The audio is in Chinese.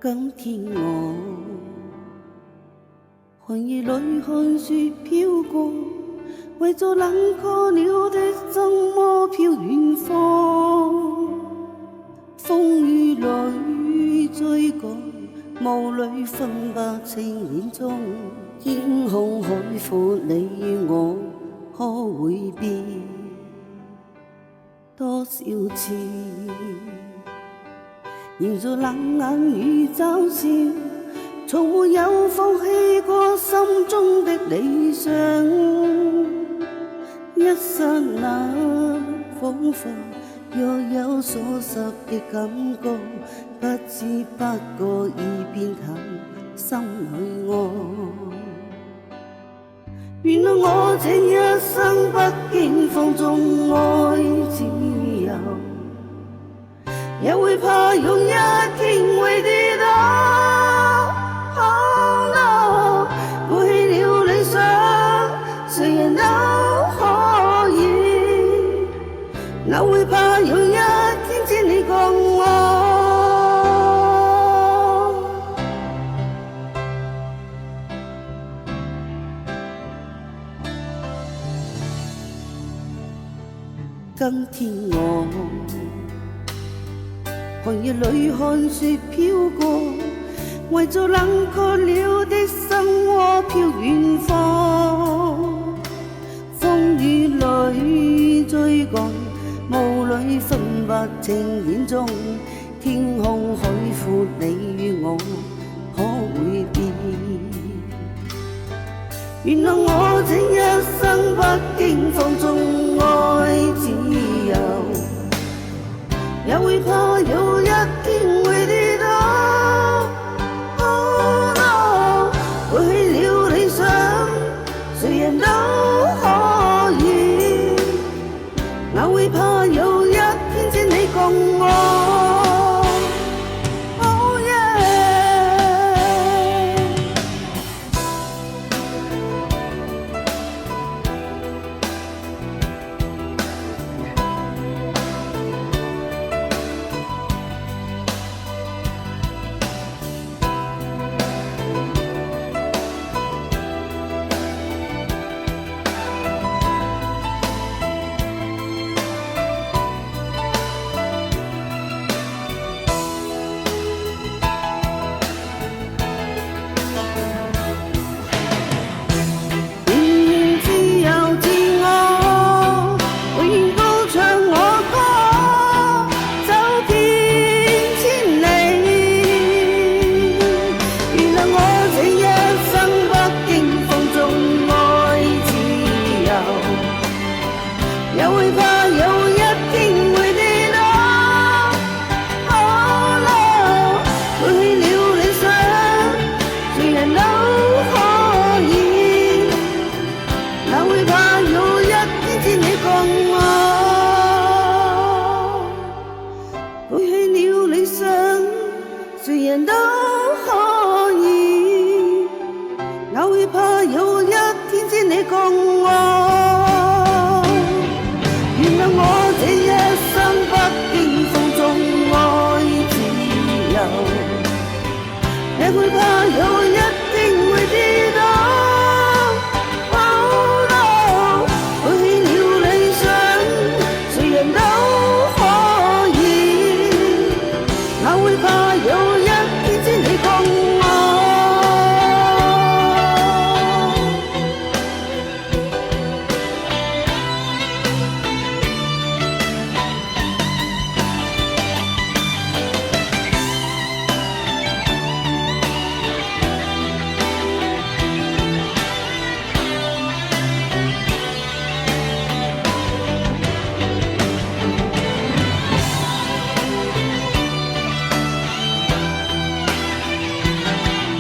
今天我寒夜裏看雪飄過，為做冷卻了的心窩飄遠方。風雨裏追趕，霧裏分不清眼中，天空海闊，你與我可會變多少次？現在冷眼與嘲笑，從沒有放棄過心中的理想。一剎那彷彿若有所失的感覺，不知不覺已變淡心裏愛。原來我這一生不經放縱愛自由，也會怕有一天會跌倒。Oh no， 背棄了理想，誰人都可以，哪會怕有一天只你共我。今天我寒夜裏看雪飄過，為做冷卻了的心窩飄遠方。風雨裏追趕，霧裏分不清眼中，天空海闊，你與我可會變？原來我這一生不經放縱愛自由，也會怕有一天會跌倒。Oh no， 背棄了理想，誰人都可以，哪會怕有一天只你共我。也會怕有一天會跌倒。Oh no， 背棄了理想，誰人都可以，哪會怕有一天只你共我。背棄了理想，誰人都可以。